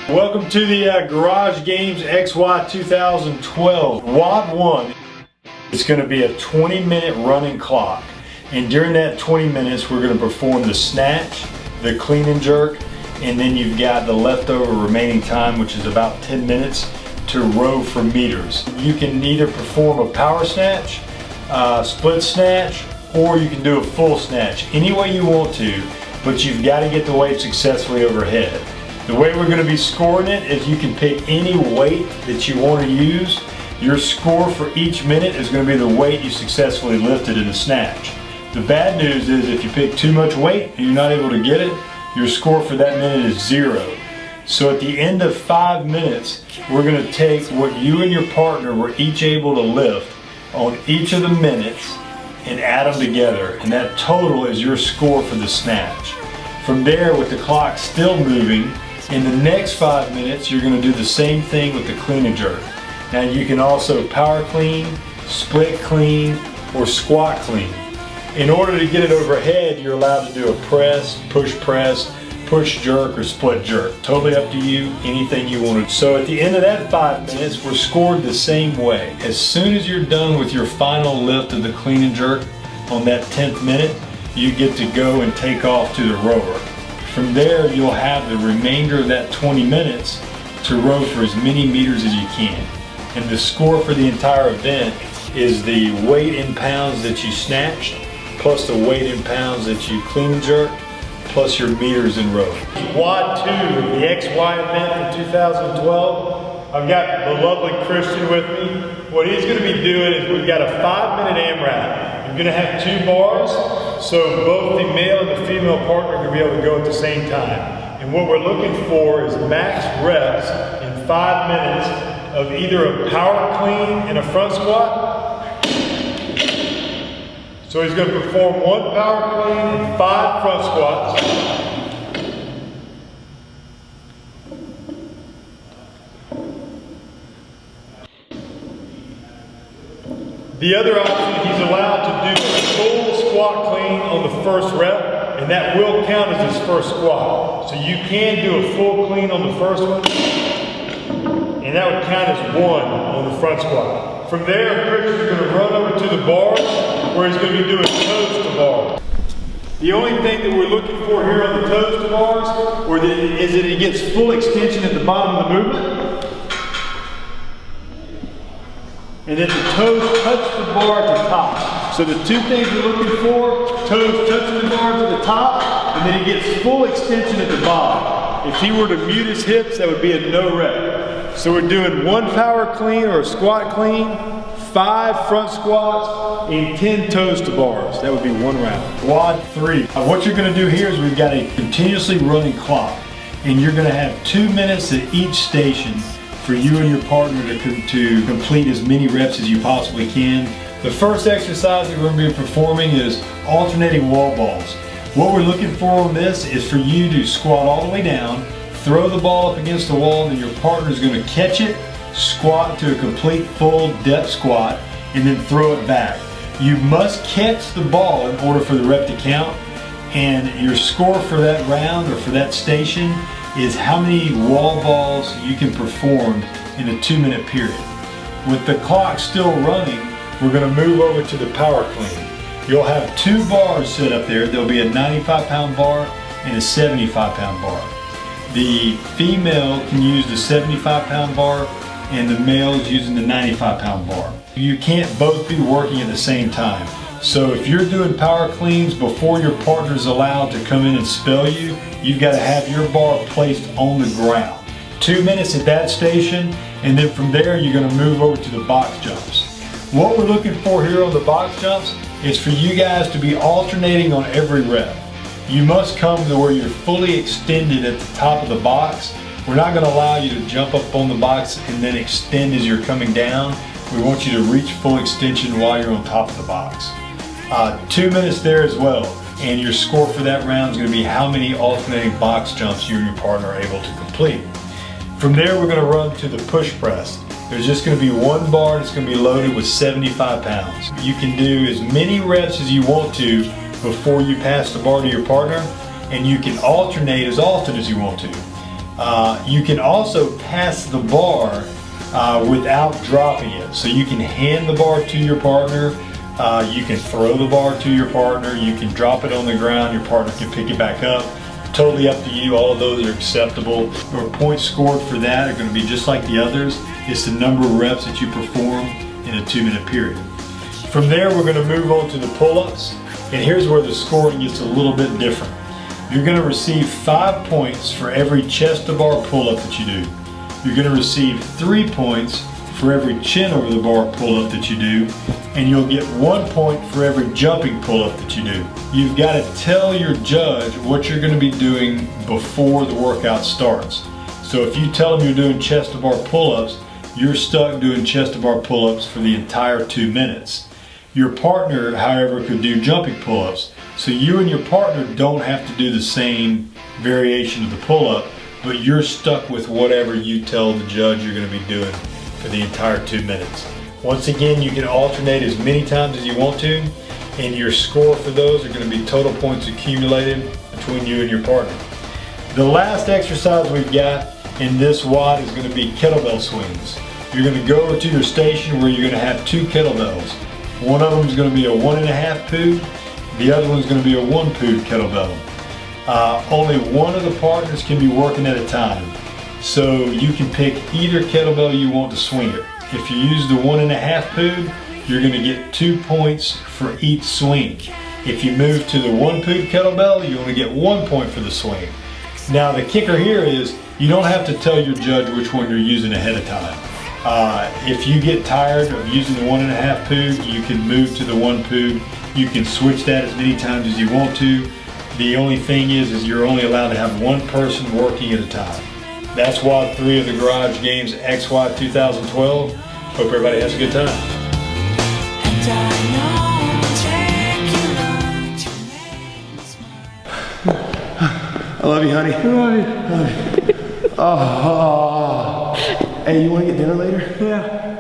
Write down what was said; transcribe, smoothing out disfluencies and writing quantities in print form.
Welcome to the Garage Games XY 2012 WOD 1. It's going to be a 20-minute running clock, and during that 20 minutes we're going to perform the snatch, the clean and jerk, and then you've got the leftover remaining time, which is about 10 minutes, to row for meters. You can either perform a power snatch, split snatch, or you can do a full snatch, any way you want to, but you've got to get the weight successfully overhead. The way we're going to be scoring it is you can pick any weight that you want to use. Your score for each minute is going to be the weight you successfully lifted in the snatch. The bad news is if you pick too much weight and you're not able to get it, your score for that minute is 0. So at the end of 5 minutes, we're going to take what you and your partner were each able to lift on each of the minutes and add them together, and that total is your score for the snatch. From there, with the clock still moving, in the next 5 minutes, you're going to do the same thing with the clean and jerk. Now you can also power clean, split clean, or squat clean. In order to get it overhead, you're allowed to do a press, push jerk, or split jerk. Totally up to you, anything you want to. So at the end of that 5 minutes, we're scored the same way. As soon as you're done with your final lift of the clean and jerk on that 10th minute, you get to go and take off to the rower. From there, you'll have the remainder of that 20 minutes to row for as many meters as you can. And the score for the entire event is the weight in pounds that you snatched, plus the weight in pounds that you clean and jerk, plus your meters in row. WOD 2, the XY event in 2012. I've got the lovely Christian with me. What he's going to be doing is we've got a 5-minute AMRAP. You're going to have 2 bars, so both the male and the female partner can be able to go at the same time. And what we're looking for is max reps in 5 minutes of either a power clean and a front squat. So he's going to perform 1 power clean and 5 front squats. The other option, he's allowed to do a full squat clean on the first rep, and that will count as his first squat. So you can do a full clean on the first one, and that would count as 1 on the front squat. From there, Christian's going to run over to the bars, where he's going to be doing toes to bar. The only thing that we're looking for here on the toes to bars is that it gets full extension at the bottom of the movement, and that the toes touch the bar at the top. So the 2 things we're looking for, toes touching the bars at the top, and then it gets full extension at the bottom. If he were to mute his hips, that would be a no rep. So we're doing 1 power clean or a squat clean, 5 front squats, and 10 toes to bars. That would be 1 round. WOD 3. What you're going to do here is we've got a continuously running clock, and you're going to have 2 minutes at each station for you and your partner to complete as many reps as you possibly can. The first exercise that we're going to be performing is alternating wall balls. What we're looking for on this is for you to squat all the way down, throw the ball up against the wall, and then your partner is going to catch it, squat to a complete full depth squat, and then throw it back. You must catch the ball in order for the rep to count, and your score for that round or for that station is how many wall balls you can perform in a 2-minute period. With the clock still running, we're going to move over to the power clean. You'll have 2 bars set up there. There'll be a 95-pound bar and a 75-pound bar. The female can use the 75-pound bar and the male is using the 95-pound bar. You can't both be working at the same time. So if you're doing power cleans before your partner is allowed to come in and spell you, you've got to have your bar placed on the ground. 2 minutes at that station, and then from there you're going to move over to the box jumps. What we're looking for here on the box jumps is for you guys to be alternating on every rep. You must come to where you're fully extended at the top of the box. We're not going to allow you to jump up on the box and then extend as you're coming down. We want you to reach full extension while you're on top of the box. 2 minutes there as well, and your score for that round is going to be how many alternating box jumps you and your partner are able to complete. From there, we're going to run to the push press. There's just going to be 1 bar that's going to be loaded with 75 pounds. You can do as many reps as you want to before you pass the bar to your partner, and you can alternate as often as you want to. You can also pass the bar without dropping it. So you can hand the bar to your partner, you can throw the bar to your partner, you can drop it on the ground, your partner can pick it back up. Totally up to you, all of those are acceptable. Your points scored for that are going to be just like the others. It's the number of reps that you perform in a 2-minute period. From there, we're going to move on to the pull-ups, and here's where the scoring gets a little bit different. You're going to receive 5 points for every chest to bar pull-up that you do. You're going to receive 3 points for every chin over the bar pull-up that you do, and you'll get 1 point for every jumping pull-up that you do. You've got to tell your judge what you're going to be doing before the workout starts. So if you tell them you're doing chest to bar pull-ups, you're stuck doing chest to bar pull-ups for the entire 2 minutes. Your partner, however, could do jumping pull-ups. So you and your partner don't have to do the same variation of the pull-up, but you're stuck with whatever you tell the judge you're going to be doing for the entire 2 minutes. Once again, you can alternate as many times as you want to, and your score for those are going to be total points accumulated between you and your partner. The last exercise we've got in this WOD is going to be kettlebell swings. You're going to go over to your station where you're going to have 2 kettlebells. One of them is going to be a 1.5 pood, the other one's going to be a 1 pood kettlebell. Only one of the partners can be working at a time. So you can pick either kettlebell you want to swing it. If you use the 1.5 pood, you're going to get 2 points for each swing. If you move to the 1 pood kettlebell, you only get 1 point for the swing. Now the kicker here is you don't have to tell your judge which one you're using ahead of time. If you get tired of using the 1.5 pood, you can move to the 1 pood. You can switch that as many times as you want to. The only thing is you're only allowed to have one person working at a time. That's WOD 3 of the Garage Games XY 2012. Hope everybody has a good time. I love you, honey. I love you. Oh. Hey, you want to get dinner later? Yeah.